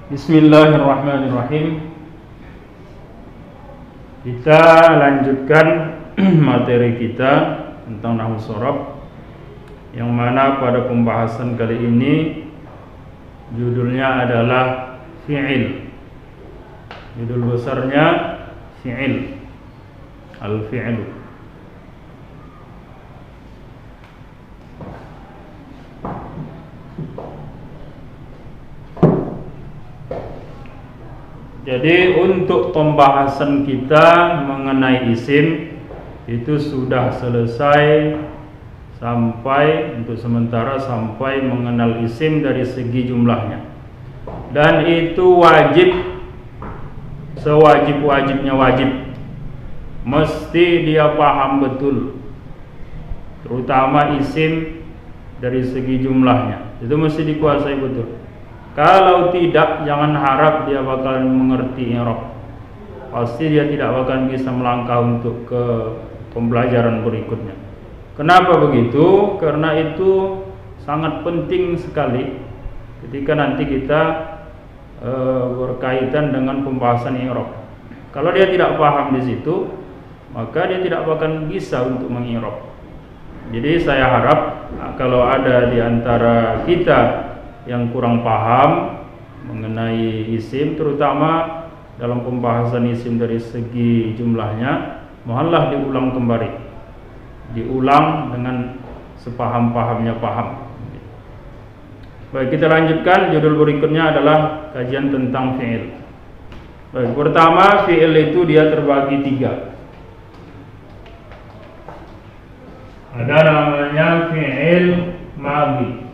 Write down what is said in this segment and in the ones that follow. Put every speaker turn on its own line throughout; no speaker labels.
Bismillahirrahmanirrahim. Kita lanjutkan materi kita tentang nahwu shorof, yang mana pada pembahasan kali ini judulnya adalah fi'il. Judul besarnya fi'il, al-fi'lu. Jadi untuk pembahasan kita mengenai isim itu sudah selesai sampai untuk sementara sampai mengenal isim dari segi jumlahnya, dan itu wajib, sewajib-wajibnya wajib, mesti dia paham betul, terutama isim dari segi jumlahnya itu mesti dikuasai betul. Kalau tidak, jangan harap dia bakal mengerti i'rab. Pasti dia tidak akan bisa melangkah untuk ke pembelajaran berikutnya. Kenapa begitu? Karena itu sangat penting sekali ketika nanti kita berkaitan dengan pembahasan i'rab. Kalau dia tidak paham di situ, maka dia tidak akan bisa untuk meng'irab. Jadi saya harap kalau ada di antara kita yang kurang paham mengenai isim, terutama dalam pembahasan isim dari segi jumlahnya, mohonlah diulang kembali, diulang dengan sepaham-pahamnya paham. Baik, kita lanjutkan. Judul berikutnya adalah kajian tentang fi'il. Baik, pertama, fi'il itu dia terbagi tiga. Ada namanya fi'il madhi.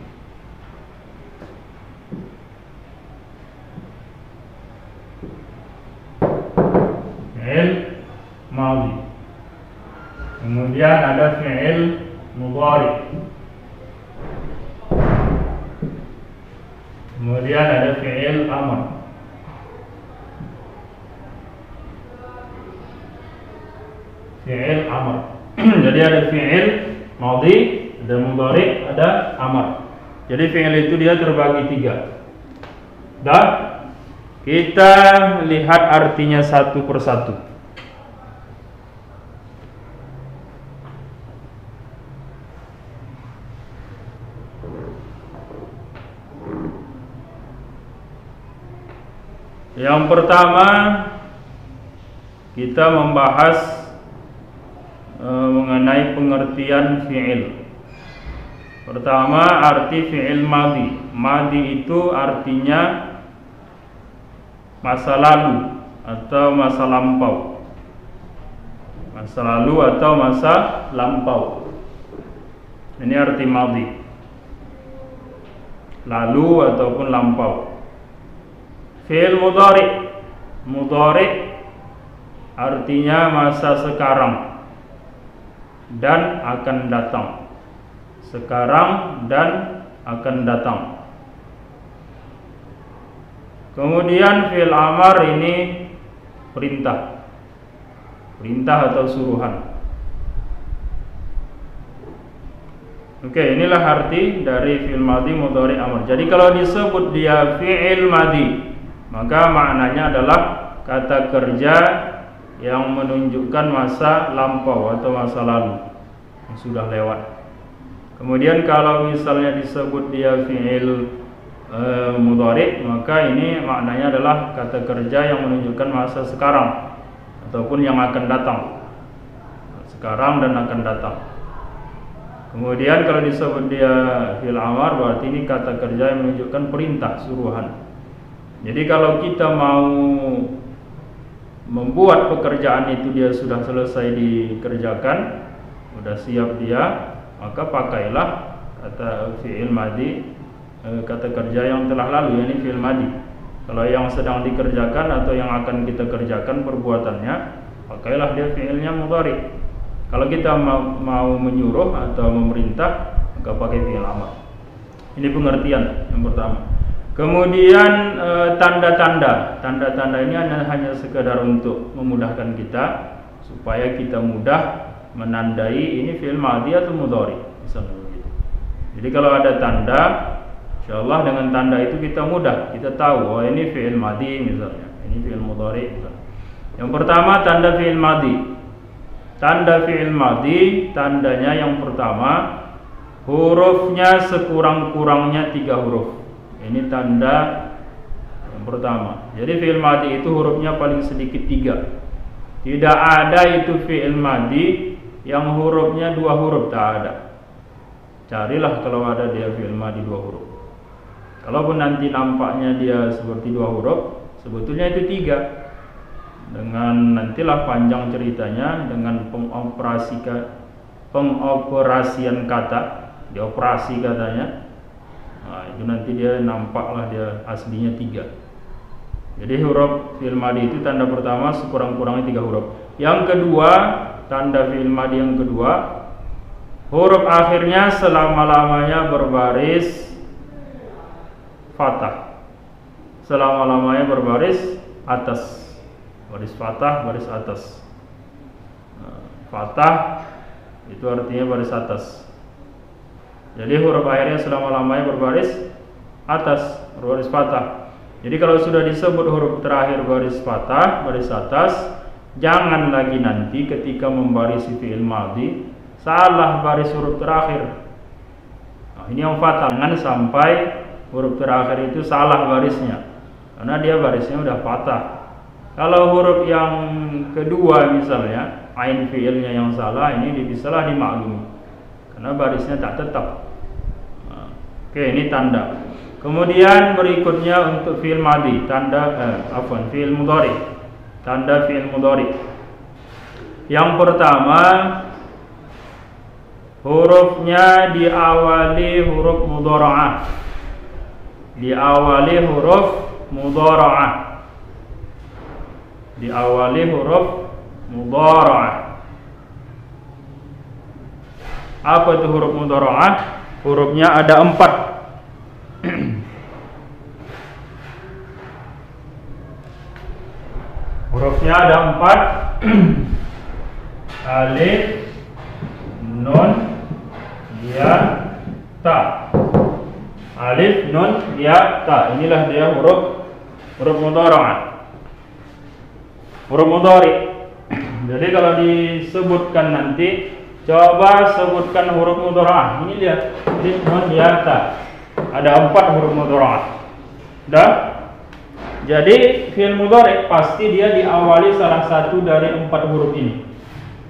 Fi'il madhi. Kemudian ada fi'il mudhari. Kemudian ada fi'il amr. Fi'il amr. Jadi ada fi'il madhi, ada mudhari, ada amr. Jadi fi'il itu dia terbagi tiga. Dan kita lihat artinya satu persatu. Yang pertama, kita membahas mengenai pengertian fi'il. Pertama, arti fi'il madhi. Madhi itu artinya masa lalu atau masa lampau. Masa lalu atau masa lampau. Ini arti madhi. Lalu ataupun lampau. Fi'il mudhari. Mudhari artinya masa sekarang dan akan datang. Sekarang dan akan datang. Kemudian fi'il amar ini perintah. Perintah atau suruhan. Oke, inilah arti dari fi'il madhi, mudhari, amar. Jadi kalau disebut dia fi'il madhi, maka maknanya adalah kata kerja yang menunjukkan masa lampau atau masa lalu yang sudah lewat. Kemudian kalau misalnya disebut dia fi'il mudhari, maka ini maknanya adalah kata kerja yang menunjukkan masa sekarang ataupun yang akan datang. Sekarang dan akan datang. Kemudian kalau disebut dia fi'il amar, berarti ini kata kerja yang menunjukkan perintah, suruhan. Jadi kalau kita mau membuat pekerjaan itu dia sudah selesai dikerjakan, sudah siap dia, maka pakailah kata fi'il madhi, kata kerja yang telah lalu, yakni fi'il madhi. Kalau yang sedang dikerjakan atau yang akan kita kerjakan perbuatannya, pakailah dia fi'ilnya mudhari. Kalau kita mau menyuruh atau memerintah, maka pakai fi'il amar. Ini pengertian yang pertama. Kemudian tanda-tanda ini hanya sekedar untuk memudahkan kita supaya kita mudah menandai ini fi'il madhi atau mudhari, misalnya begitu. Jadi kalau ada tanda Insyaallah dengan tanda itu kita mudah, kita tahu oh ini fi'il madhi misalnya, ini fi'il mudhari misalnya. Yang pertama tanda fi'il madhi. Tanda fi'il madhi, tandanya yang pertama hurufnya sekurang-kurangnya 3 huruf. Ini tanda yang pertama. Jadi fi'il madhi itu hurufnya paling sedikit 3. Tidak ada itu fi'il madhi yang hurufnya 2 huruf, tak ada. Carilah kalau ada dia fi'il madhi 2 huruf. Kalaupun nanti nampaknya dia seperti 2 huruf, sebetulnya itu 3. Dengan nantilah panjang ceritanya dengan pengoperasian kata, dioperasi katanya. Nah, itu nanti dia nampaklah dia aslinya 3. Jadi huruf fi'il madhi itu tanda pertama sekurang-kurangnya 3 huruf. Yang kedua, tanda fi'il madhi yang kedua, huruf akhirnya selama-lamanya berbaris fathah. Selama-lamanya berbaris atas. Baris fathah, baris atas. Fathah itu artinya baris atas. Jadi huruf akhirnya selama-lamanya berbaris atas, berbaris fathah. Jadi kalau sudah disebut huruf terakhir baris fathah, baris atas, jangan lagi nanti ketika membarisi fi'il madhi salah baris huruf terakhir. Nah, ini yang fatal. Jangan sampai huruf terakhir itu salah barisnya, karena dia barisnya udah patah. Kalau huruf yang kedua misalnya ain fi'ilnya yang salah, ini bisalah dimaklumi karena barisnya tak tetap. Oke, ini tanda. Kemudian berikutnya untuk fi'il madhi, tanda fi'il mudhari. Tanda fi'il mudhari. Yang pertama, hurufnya diawali huruf mudhara'ah. Diawali huruf mudhara'ah. Diawali huruf mudhara'ah. Apa itu huruf mudhara'ah? Hurufnya ada 4. Hurufnya ada 4. Alif, nun, ya, ta. Alif, nun, ya, ta. Inilah dia huruf mudhara'ah. Huruf mudhari. Jadi kalau disebutkan nanti, coba sebutkan huruf mudhara'ah. Ini lihat, alif, nun, ya, ta. Ada 4 huruf mudhara'ah. Dah? Jadi fi'il mudhari pasti dia diawali salah satu dari 4 huruf ini.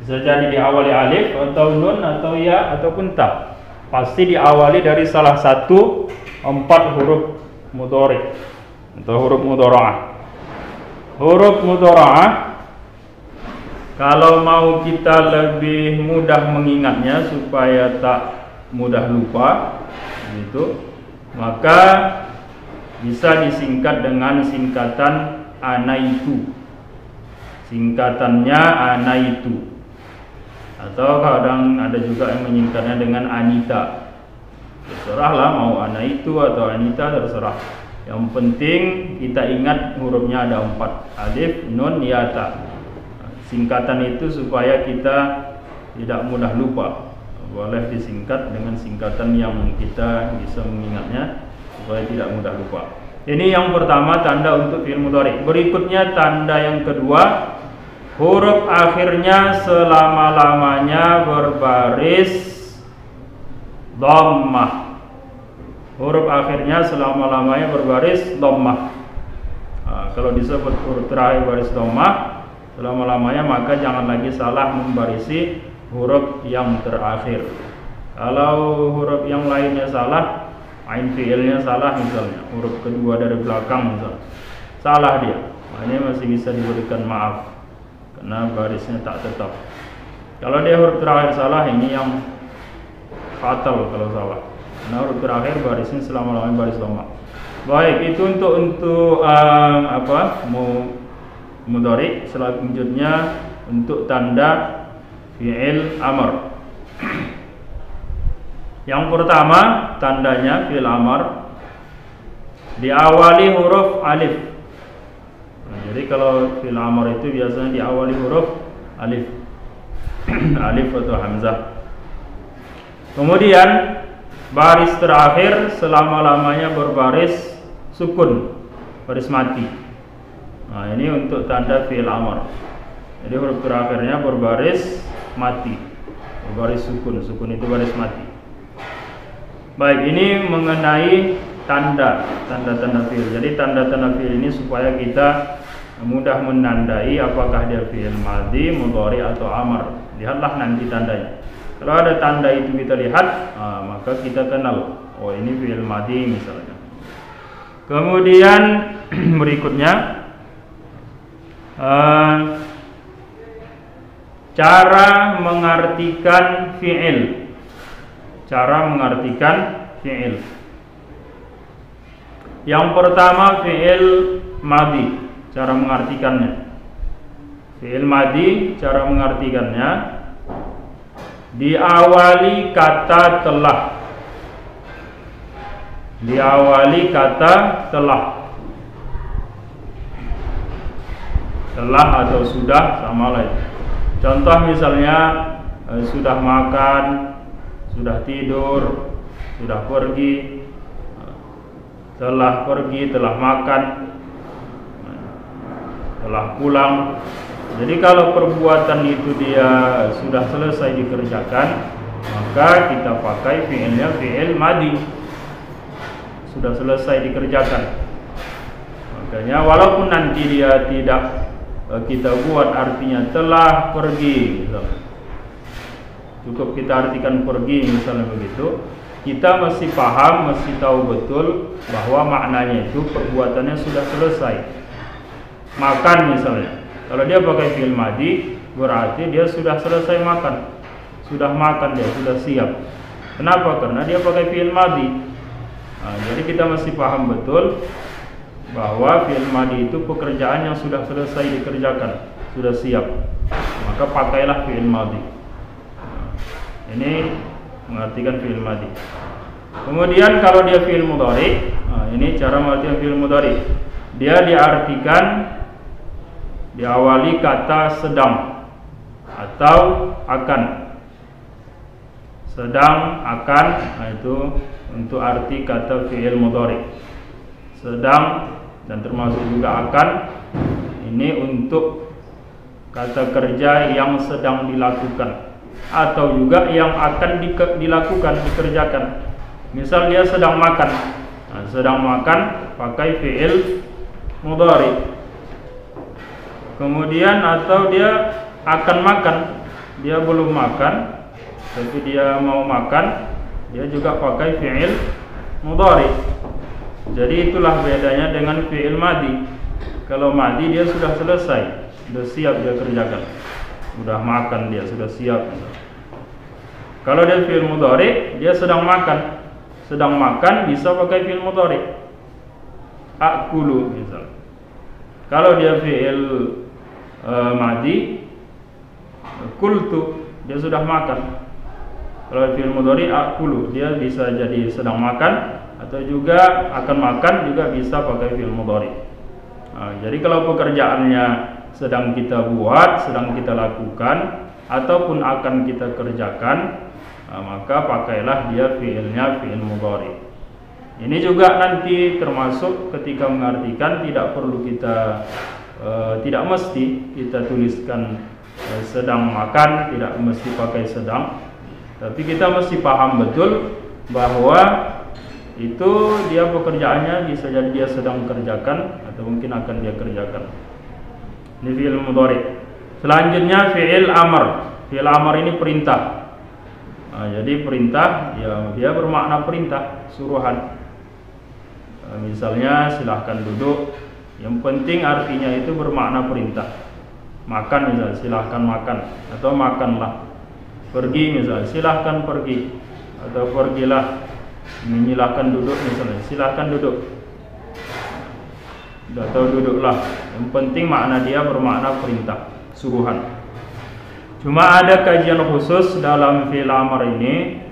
Bisa jadi diawali alif atau nun atau ya ataupun ta. Pasti diawali dari salah satu 4 huruf mudhari atau huruf mudhara'ah. Huruf mudhara'ah kalau mau kita lebih mudah mengingatnya supaya tak mudah lupa gitu, maka bisa disingkat dengan singkatan anaitu. Singkatannya anaitu. Atau kadang ada juga yang menyingkatnya dengan Anita. Terserahlah mau Anaitu atau Anita, terserah. Yang penting kita ingat hurufnya ada 4. Alif, nun, ya, ta. Singkatan itu supaya kita tidak mudah lupa. Boleh disingkat dengan singkatan yang kita bisa mengingatnya supaya tidak mudah lupa. Ini yang pertama, tanda untuk fi'il mudhari. Berikutnya tanda yang kedua, huruf akhirnya selama-lamanya berbaris dhammah. Huruf akhirnya selama-lamanya berbaris dhammah. Kalau disebut huruf terakhir baris dhammah selama-lamanya, maka jangan lagi salah membarisi huruf yang terakhir. Kalau huruf yang lainnya salah, ain fi'ilnya salah misalnya, huruf kedua dari belakang misalnya, salah dia, ini masih bisa diberikan maaf karena barisnya tak tetap. Kalau dia huruf terakhir salah, ini yang fatal kalau salah, karena huruf terakhir barisnya selama-lamanya baris dhammah. Baik, itu untuk mudhari. Selanjutnya untuk tanda fi'il amr. Yang pertama tandanya fi'il amr diawali huruf alif. Jadi kalau fi'il amr itu biasanya diawali huruf alif. Alif atau hamzah. Kemudian baris terakhir selama-lamanya berbaris sukun, baris mati. Nah, ini untuk tanda fi'il amr. Jadi huruf terakhirnya berbaris mati, berbaris sukun. Sukun itu baris mati. Baik, ini mengenai tanda-tanda fi'il. Jadi tanda-tanda fi'il ini supaya kita mudah menandai apakah dia fi'il madhi, mudhari atau amr. Lihatlah nanti tandanya. Kalau ada tanda itu kita lihat, maka kita kenal, oh ini fi'il madhi misalnya. Kemudian berikutnya cara mengartikan fi'il. Cara mengartikan fi'il. Yang pertama fi'il madhi, cara mengartikannya. Fi'il madhi, cara mengartikannya diawali kata telah. Diawali kata telah. Telah atau sudah sama lah. Contoh misalnya sudah makan, sudah tidur, sudah pergi, telah pergi, telah makan, telah pulang. Jadi kalau perbuatan itu dia sudah selesai dikerjakan, maka kita pakai fi'ilnya fi'il madhi, sudah selesai dikerjakan. Makanya walaupun nanti dia tidak kita buat artinya telah pergi misalnya, cukup kita artikan pergi misalnya begitu, kita mesti paham, mesti tahu betul bahwa maknanya itu perbuatannya sudah selesai. Makan misalnya, kalau dia pakai fi'il madhi berarti dia sudah selesai makan, sudah makan, dia sudah siap. Kenapa? Karena dia pakai fi'il madhi. Jadi kita mesti paham betul bahwa fi'il madhi itu pekerjaan yang sudah selesai dikerjakan, sudah siap. Maka pakailah fi'il madhi. Ini mengartikan fi'il madhi. Kemudian kalau dia fi'il mudhari, ini cara mengartikan fi'il mudhari. Dia diartikan diawali kata sedang atau akan. Sedang, akan, itu untuk arti kata fi'il mudhari. Sedang dan termasuk juga akan, ini untuk kata kerja yang sedang dilakukan atau juga yang akan dilakukan, dikerjakan. Misal dia sedang makan, sedang makan pakai fi'il mudhari. Kemudian atau dia akan makan, dia belum makan tapi dia mau makan, dia juga pakai fi'il mudhari. Jadi itulah bedanya dengan fi'il madhi. Kalau madhi dia sudah selesai, sudah siap dia kerjakan, sudah makan, dia sudah siap. Kalau dia fi'il mudhari, dia sedang makan. Sedang makan bisa pakai fi'il mudhari. Akulu misal. Kalau dia fi'il madhi, kultu, dia sudah makan. Kalau fi'il mudhari akulu, dia bisa jadi sedang makan atau juga akan makan, juga bisa pakai fi'il mudhari. Jadi kalau pekerjaannya sedang kita buat, sedang kita lakukan ataupun akan kita kerjakan, maka pakailah dia fi'ilnya fi'il mudhari. Ini juga nanti termasuk ketika mengartikan tidak perlu kita tidak mesti kita tuliskan sedang makan, tidak mesti pakai sedang, tapi kita mesti paham betul bahwa itu dia pekerjaannya bisa jadi dia sedang kerjakan atau mungkin akan dia kerjakan. Ini fi'il mudhari. Selanjutnya fi'il amr. Fi'il amr ini perintah. Jadi perintah, ya dia bermakna perintah, suruhan. Misalnya silahkan duduk, yang penting artinya itu bermakna perintah. Makan misalnya, silahkan makan atau makanlah. Pergi misalnya, silahkan pergi atau pergilah. Silahkan duduk misalnya, silahkan duduk atau duduklah. Yang penting makna dia bermakna perintah, suruhan. Cuma ada kajian khusus dalam fi'il amr ini,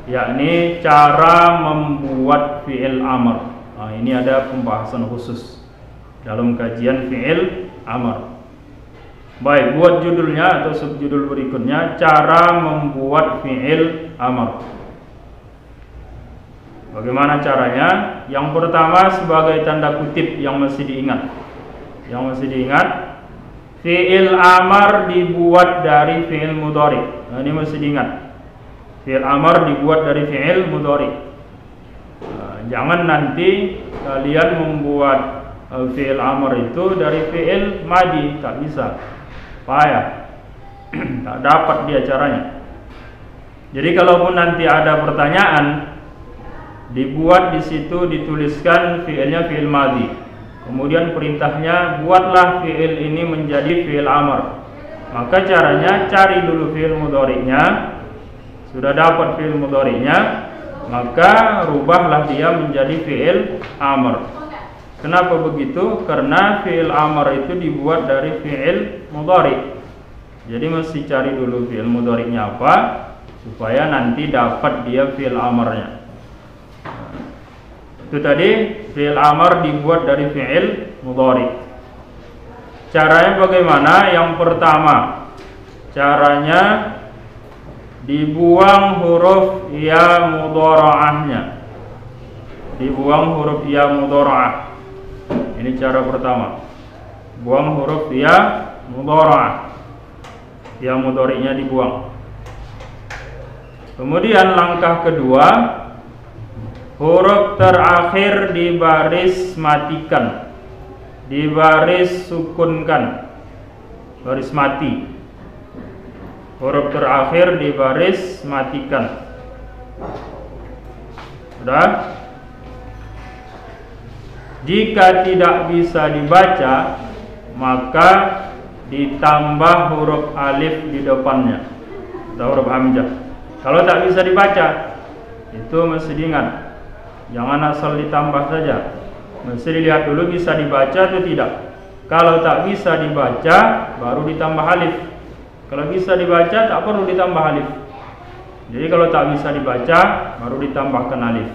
yakni cara membuat fi'il amr. Ini ada pembahasan khusus dalam kajian fi'il amr. Baik, buat judulnya atau subjudul berikutnya, cara membuat fi'il amr. Bagaimana caranya? Yang pertama sebagai tanda kutip yang mesti diingat. Fi'il amar dibuat dari fi'il mudhari. Nah, ini mesti diingat. Fi'il amar dibuat dari fi'il mudhari. Jangan nanti kalian membuat fi'il amar itu dari fi'il madi, tak bisa. Payah. Tak dapat dia caranya. Jadi kalaupun nanti ada pertanyaan, dibuat di situ dituliskan fi'ilnya fi'il madi. Kemudian perintahnya buatlah fi'il ini menjadi fi'il amar. Maka caranya cari dulu fi'il mudhari'nya. Sudah dapat fi'il mudhari'nya, maka rubahlah dia menjadi fi'il amar. Kenapa begitu? Karena fi'il amar itu dibuat dari fi'il mudhari'. Jadi mesti cari dulu fi'il mudhari'nya apa, supaya nanti dapat dia fi'il amarnya. Itu tadi fi'il amar dibuat dari fi'il mudhari'. Caranya bagaimana? Yang pertama, caranya dibuang huruf ya mudhara'ahnya. Dibuang huruf ya mudhara'ah. Ini cara pertama. Buang huruf ya mudhara'ah. Ya mudhari'nya dibuang. Kemudian langkah kedua, huruf terakhir dibaris matikan, dibaris sukunkan, baris mati. Huruf terakhir dibaris matikan. Sudah? Jika tidak bisa dibaca, maka ditambah huruf alif di depannya atau huruf hamzah. Kalau tak bisa dibaca, itu mesti diingat, jangan asal ditambah saja. Mesti dilihat dulu bisa dibaca atau tidak. Kalau tak bisa dibaca, baru ditambah alif. Kalau bisa dibaca, tak perlu ditambah alif. Jadi kalau tak bisa dibaca, baru ditambahkan alif.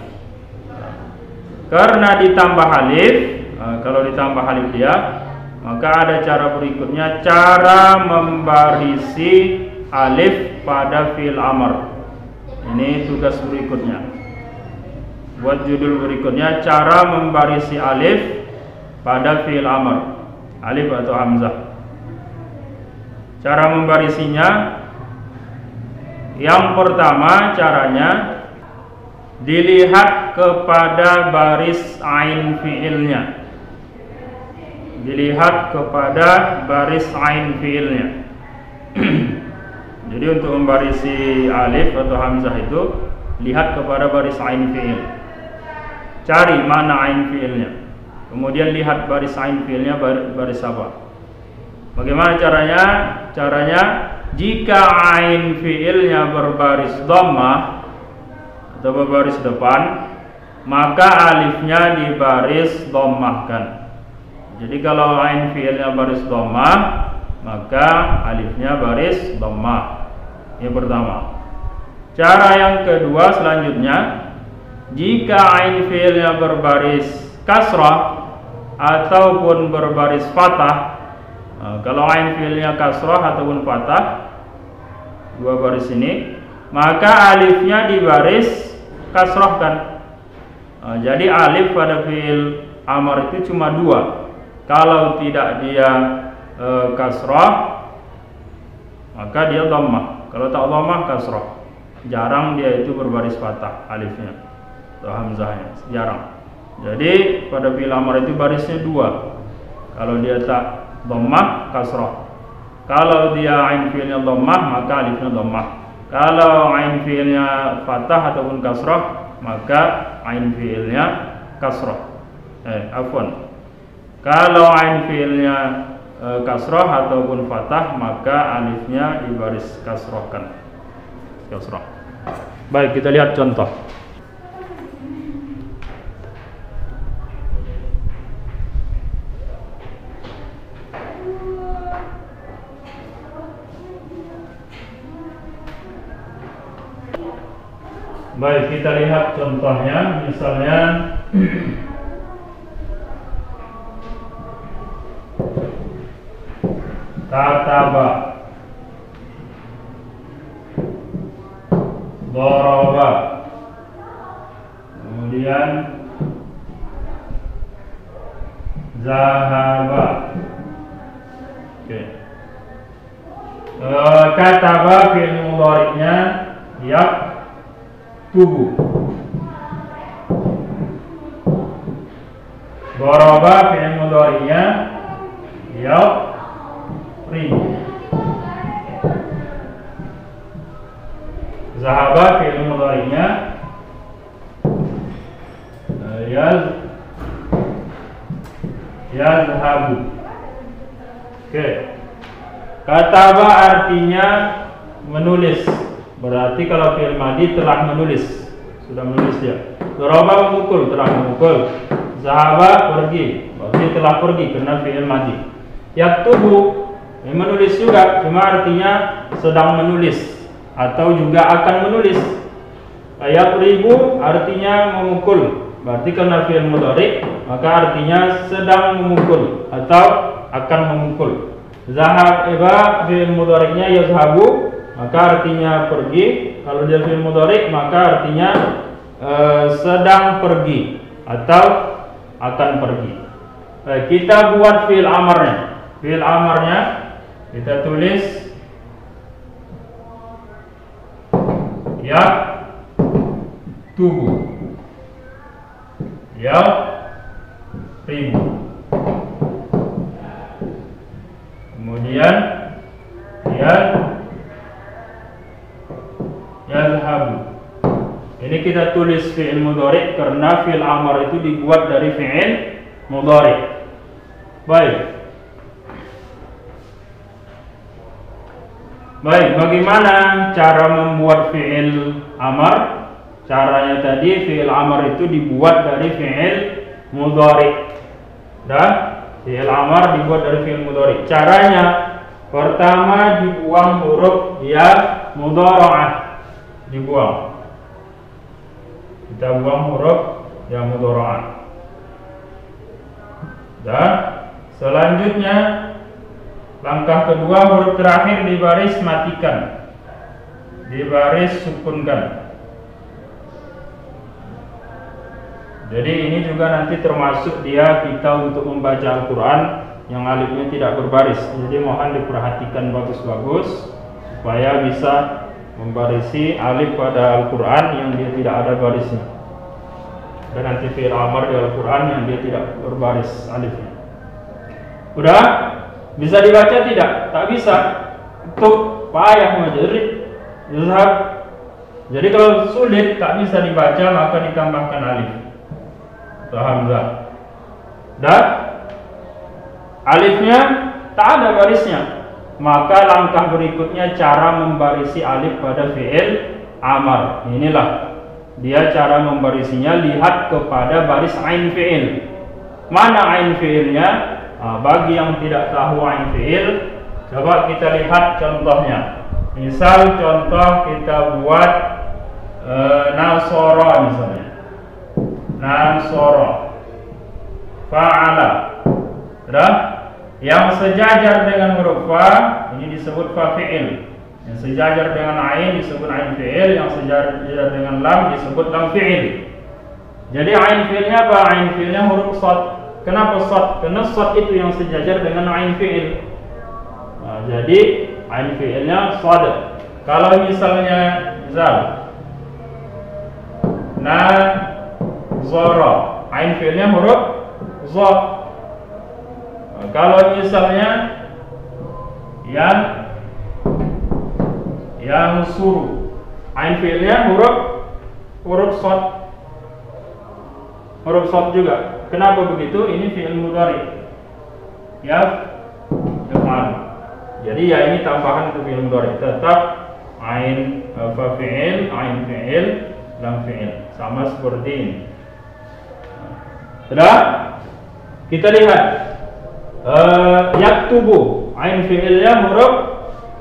Karena ditambah alif, kalau ditambah alif dia, maka ada cara berikutnya, cara membarisi alif pada fi'il amar. Ini tugas berikutnya. Buat judul berikutnya, cara membarisi alif pada fi'il amar, alif atau hamzah. Cara membarisinya, yang pertama caranya dilihat kepada baris ain fi'ilnya. Dilihat kepada baris ain fi'ilnya. Jadi untuk membarisi alif atau hamzah itu, lihat kepada baris ain fi'il. Cari mana ain fi'ilnya. Kemudian lihat baris ain fi'ilnya baris apa. Bagaimana caranya? Caranya jika ain fi'ilnya berbaris dhammah atau berbaris depan, maka alifnya dibaris dhammahkan. Jadi kalau ain fi'ilnya baris dhammah, maka alifnya baris dhammah. Yang pertama. Cara yang kedua selanjutnya, jika ain fi'ilnya berbaris kasrah ataupun berbaris fathah, kalau ain fi'ilnya kasrah ataupun fathah, dua baris ini, maka alifnya dibaris kasrahkan. Jadi alif pada fi'il amar itu cuma dua. Kalau tidak dia kasrah, maka dia dhammah. Kalau tak dhammah, kasrah. Jarang dia itu berbaris fathah alifnya atau hamzahnya, jarang. Jadi pada fi'il amar itu barisnya dua. Kalau dia tak dhammah, kasrah. Kalau dia ain fi'ilnya dhammah, maka alifnya dhammah. Kalau ain fi'ilnya fathah ataupun kasrah, maka ain fi'ilnya kasrah. Kalau ain fi'ilnya kasrah ataupun fathah, maka alifnya dibaris kasrahkan. Kasrah. Baik, kita lihat contoh. Baik, kita lihat contohnya. Misalnya kataba, daraba, kemudian kemudian zahaba. Oke. Kataba fi'il mudhari'nya yaktubu. Daraba fi'il mudhari'nya yadribu. Zahaba fi'il mudhari'nya yazhabu. Oke. Kataba artinya menulis. Berarti kalau fi'il madhi telah menulis, sudah menulis dia. Daraba memukul, telah memukul. Zahaba pergi, berarti telah pergi karena fi'il madhi. Yaktubu menulis juga, cuma artinya sedang menulis atau juga akan menulis. Yadribu artinya memukul, berarti karena fi'il mudhari maka artinya sedang memukul atau akan memukul. Zahaba fi'il mudhari'nya yazhabu, maka artinya pergi. Kalau dia fi'il mudhari maka artinya sedang pergi atau akan pergi. Kita buat fi'il amarnya. Fi'il amarnya kita tulis yaktubu, yadribu. Kemudian yazhabu. Ini kita tulis fi'il mudhari karena fi'il amar itu dibuat dari fi'il mudhari. Baik, bagaimana cara membuat fi'il amar? Caranya tadi fi'il amar itu dibuat dari fi'il mudhari. Fi'il amar dibuat dari fi'il mudhari. Caranya pertama dibuang huruf ya mudhara'ah. Dibuang. Kita buang huruf ya mudhara'ah. Selanjutnya langkah kedua, huruf terakhir di baris matikan, di baris sukunkan. Jadi ini juga nanti termasuk dia kita untuk membaca Al-Quran yang alifnya tidak berbaris. Jadi mohon diperhatikan bagus-bagus supaya bisa membarisi alif pada Al-Quran yang dia tidak ada barisnya. Dan nanti fi'il amar di Al-Quran yang dia tidak berbaris alifnya. Udah? Bisa dibaca tidak? Tak bisa. Untuk payah majerit. Jadi kalau sulit tak bisa dibaca maka ditambahkan alif atau hamzah. Dan alifnya tak ada barisnya, maka langkah berikutnya cara membarisi alif pada fi'il amar. Inilah dia cara membarisinya. Lihat kepada baris ain fi'il. Mana ain fi'ilnya? Bagi yang tidak tahu ain fi'il, coba kita lihat contohnya. Misal contoh kita buat nasoro misalnya. Nasoro, fa'ala. Yang sejajar dengan huruf fa ini disebut fa fi'il. Yang sejajar dengan ain disebut ain fi'il. Yang sejajar dengan lam disebut lam fi'il. Jadi ain fi'ilnya apa? Ain fi'ilnya huruf shad. Kenapa shad? Karena shad itu yang sejajar dengan ain fi'il. Jadi ain fi'ilnya shad. Kalau misalnya zal, nazara, ain fi'ilnya huruf za. Kalau misalnya yang suruh, ain fi'ilnya huruf shad. Huruf shad juga. Kenapa begitu? Ini fi'il mudhari. Yaf'al. Jadi ya ini tambahan ke fi'il mudhari. Tetap ain fa fi'il, ain fi'il, lam fi'il. Sama seperti ini. Sudah? Kita lihat. Yaktubu, ain fi'ilnya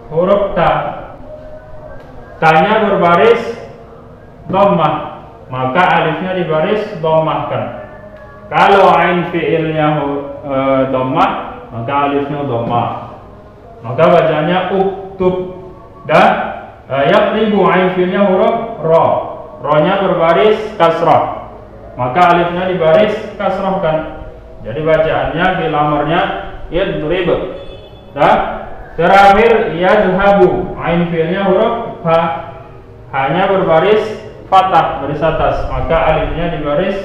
huruf ta. Ta-nya berbaris dhammah, maka alifnya dibaris dhammahkan. Kalau ain fi'ilnya dhammah, maka alifnya dhammah. Maka bacanya uktub. Dan yaqribu, ain fi'ilnya huruf ra. Ra-nya berbaris kasrah, maka alifnya dibaris kasrohkan. Jadi bacaannya fi'il amarnya yadrib. Dah. Terakhir yadhabu, ain fi'ilnya huruf ha, hanya berbaris fathah baris atas, maka alifnya dibaris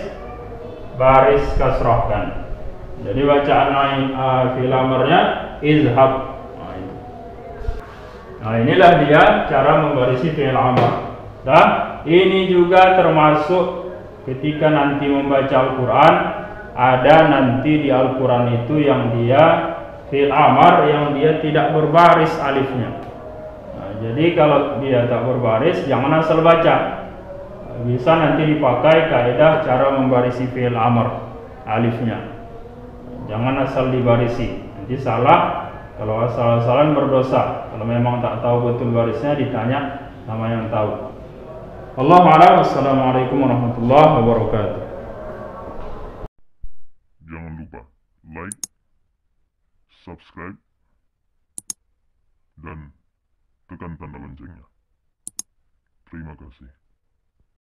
baris kasrohkan. Jadi bacaan ain fi'il amarnya izhab. Nah, inilah dia cara membarisi fi'il amar. Dah, ini juga termasuk ketika nanti membaca Al-Quran, ada nanti di Al-Quran itu yang dia fi'il amar yang dia tidak berbaris alifnya. Nah, jadi kalau dia tak berbaris, jangan asal baca. Bisa nanti dipakai kaidah cara membarisi fi'il amar alifnya. Jangan asal dibarisi, nanti salah. Kalau asal-asalan berdosa. Kalau memang tak tahu betul barisnya, ditanya sama yang tahu. Wallahu a'lam. Wassalamualaikum warahmatullahi wabarakatuh.
Jangan lupa like, subscribe, dan tekan tanda loncengnya. Terima kasih.